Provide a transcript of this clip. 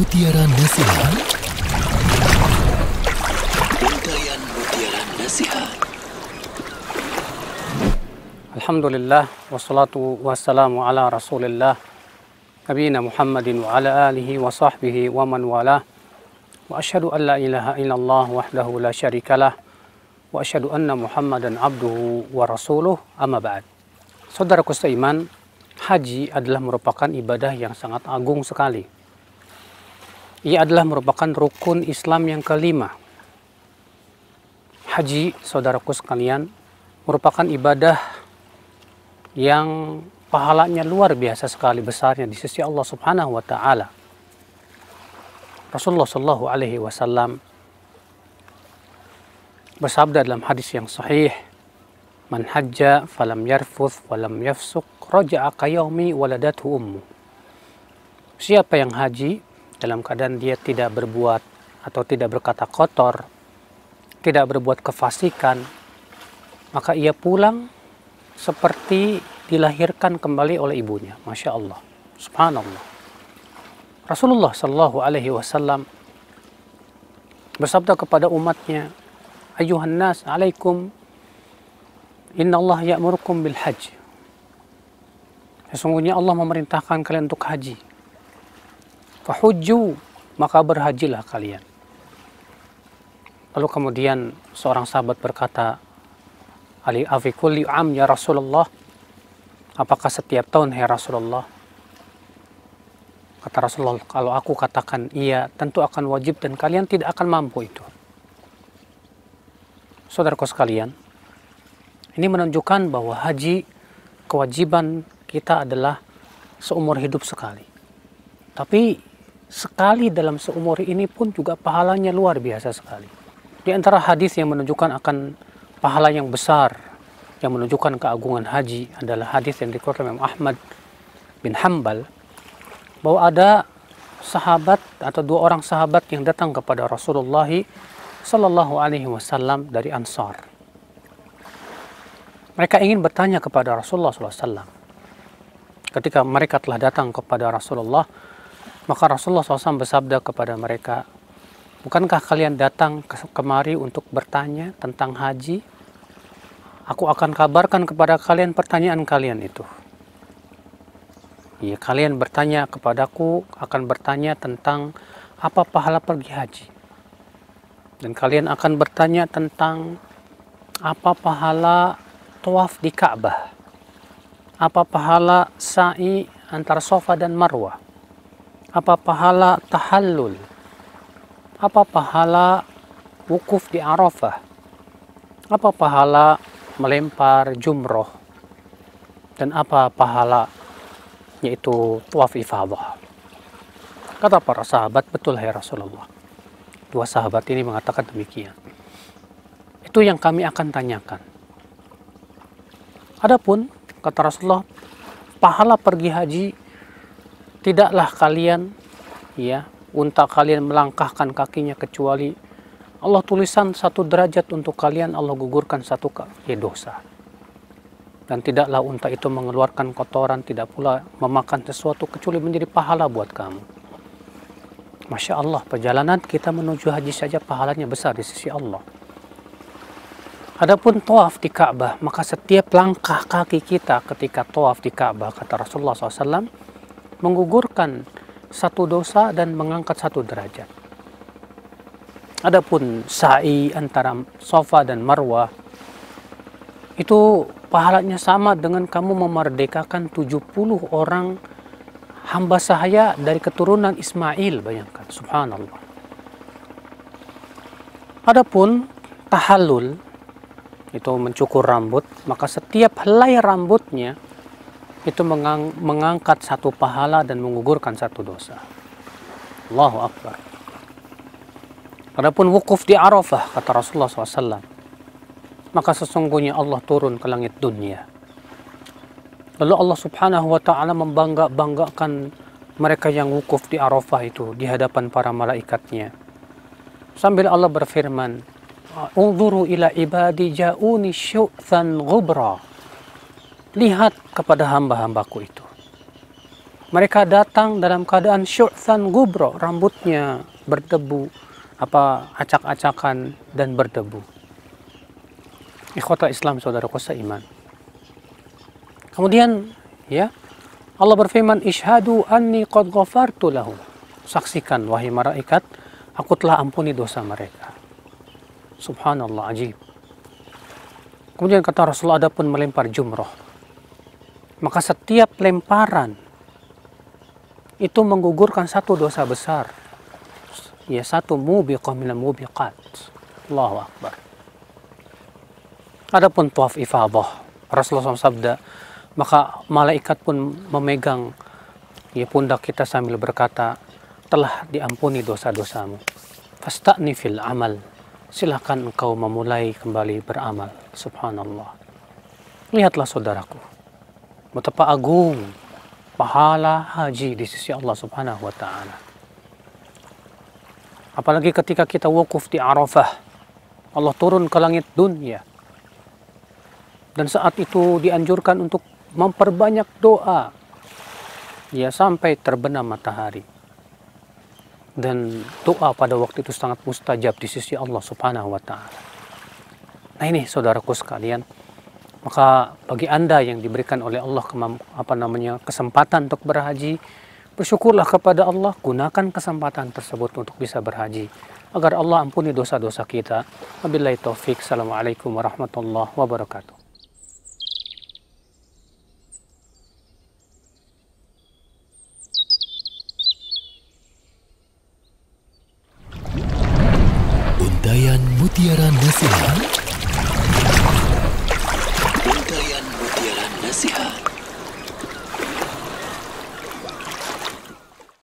Mutiara Nasihat. Untayan Mutiara Nasihat. Alhamdulillah, wassalatu wassalamu ala rasulillah nabiyina Muhammadin wa ala alihi wa sahbihi wa man walah. Wa asyhadu an la ilaha illallah wahdahu la syarikalah wa asyhadu anna Muhammadan abduhu wa rasuluh, amma ba'd. Saudaraku seiman, haji adalah merupakan ibadah yang sangat agung sekali. Ia adalah merupakan rukun Islam yang kelima. Haji, saudaraku sekalian, merupakan ibadah yang pahalanya luar biasa sekali besarnya di sisi Allah Subhanahu wa taala. Rasulullah sallallahu alaihi wasallam bersabda dalam hadis yang sahih, "Man hajja falam yarfuth walam yafsuq raja'a kayaumi waladathu ummu." Siapa yang haji dalam keadaan dia tidak berbuat atau tidak berkata kotor, tidak berbuat kefasikan, maka ia pulang seperti dilahirkan kembali oleh ibunya. Masya Allah, subhanallah. Rasulullah Shallallahu Alaihi Wasallam bersabda kepada umatnya, "Ayuhan nas, alaikum, inna Allah ya'murukum bil haji." Sesungguhnya Allah memerintahkan kalian untuk haji. Fahujju, maka berhajilah kalian. Lalu kemudian seorang sahabat berkata, "Ali afi kulli am ya Rasulullah?" Apakah setiap tahun ya Rasulullah? Kata Rasulullah, "Kalau aku katakan iya, tentu akan wajib dan kalian tidak akan mampu itu." Saudaraku sekalian, ini menunjukkan bahwa haji, kewajiban kita adalah seumur hidup sekali. Tapi sekali dalam seumur ini pun juga pahalanya luar biasa sekali. Di antara hadis yang menunjukkan akan pahala yang besar, yang menunjukkan keagungan haji adalah hadis yang dikeluarkan Imam Ahmad bin Hanbal, bahwa ada sahabat atau dua orang sahabat yang datang kepada Rasulullah Sallallahu Alaihi Wasallam dari Ansar. Mereka ingin bertanya kepada Rasulullah SAW. Ketika mereka telah datang kepada Rasulullah, maka Rasulullah SAW bersabda kepada mereka, "Bukankah kalian datang kemari untuk bertanya tentang haji? Aku akan kabarkan kepada kalian pertanyaan kalian itu. Ya, kalian bertanya kepadaku, akan bertanya tentang apa pahala pergi haji. Dan kalian akan bertanya tentang apa pahala tawaf di Ka'bah. Apa pahala sa'i antara Safa dan Marwah. Apa pahala tahallul? Apa pahala wukuf di Arafah? Apa pahala melempar jumroh? Dan apa pahala yaitu tawaf ifadah?" Kata para sahabat, "Betul ya Rasulullah." Dua sahabat ini mengatakan demikian. Itu yang kami akan tanyakan. Adapun kata Rasulullah, pahala pergi haji tidaklah kalian unta kalian melangkahkan kakinya kecuali Allah tulisan satu derajat untuk kalian, Allah gugurkan satu dosa. Dan tidaklah unta itu mengeluarkan kotoran, tidak pula memakan sesuatu kecuali menjadi pahala buat kamu. Masya Allah, perjalanan kita menuju haji saja pahalanya besar di sisi Allah. Adapun tawaf di Ka'bah, maka setiap langkah kaki kita ketika tawaf di Ka'bah, kata Rasulullah SAW, menggugurkan satu dosa dan mengangkat satu derajat. Adapun sa'i antara Safa dan Marwah, itu pahalanya sama dengan kamu memerdekakan 70 orang hamba sahaya dari keturunan Ismail, bayangkan, subhanallah. Adapun tahallul, itu mencukur rambut, maka setiap helai rambutnya itu mengangkat satu pahala dan menggugurkan satu dosa. Allahu Akbar. Adapun wukuf di Arafah, kata Rasulullah SAW, maka sesungguhnya Allah turun ke langit dunia. Lalu Allah Subhanahu wa Ta'ala membanggakan mereka yang wukuf di Arafah itu di hadapan para malaikatnya. Sambil Allah berfirman, "Unzuru ila ibadi ja'uni syu'than ghubra." Lihat kepada hamba-hambaku itu. Mereka datang dalam keadaan syu'than gubro, rambutnya berdebu, acak-acakan dan berdebu. Ikhwatal Islam, saudaraku seiman. Kemudian ya, Allah berfirman, "Ishhadu anni qad ghafartu lahum." Saksikan wahai malaikat, aku telah ampuni dosa mereka. Subhanallah, ajib. Kemudian kata Rasulullah, adapun melempar jumroh, maka setiap lemparan itu menggugurkan satu dosa besar. Ya, satu mubiqah minal mubiqat. Allahu Akbar. Adapun tawaf ifadah, Rasulullah SAW sabda, maka malaikat pun memegang ya pundak kita sambil berkata, telah diampuni dosa-dosamu. Fasta'ni fil amal. Silahkan engkau memulai kembali beramal. Subhanallah. Lihatlah saudaraku, betapa agung pahala haji di sisi Allah Subhanahu wa ta'ala. Apalagi ketika kita wukuf di Arafah, Allah turun ke langit dunia. Dan saat itu dianjurkan untuk memperbanyak doa ya sampai terbenam matahari. Dan doa pada waktu itu sangat mustajab di sisi Allah Subhanahu wa ta'ala. Nah ini saudaraku sekalian, maka bagi Anda yang diberikan oleh Allah kesempatan untuk berhaji, bersyukurlah kepada Allah, gunakan kesempatan tersebut untuk bisa berhaji agar Allah ampuni dosa-dosa kita. Wabillahi taufik. Assalamualaikum warahmatullahi wabarakatuh. Untayan Mutiara Nasihat. Untayan Mutiara Nasihat.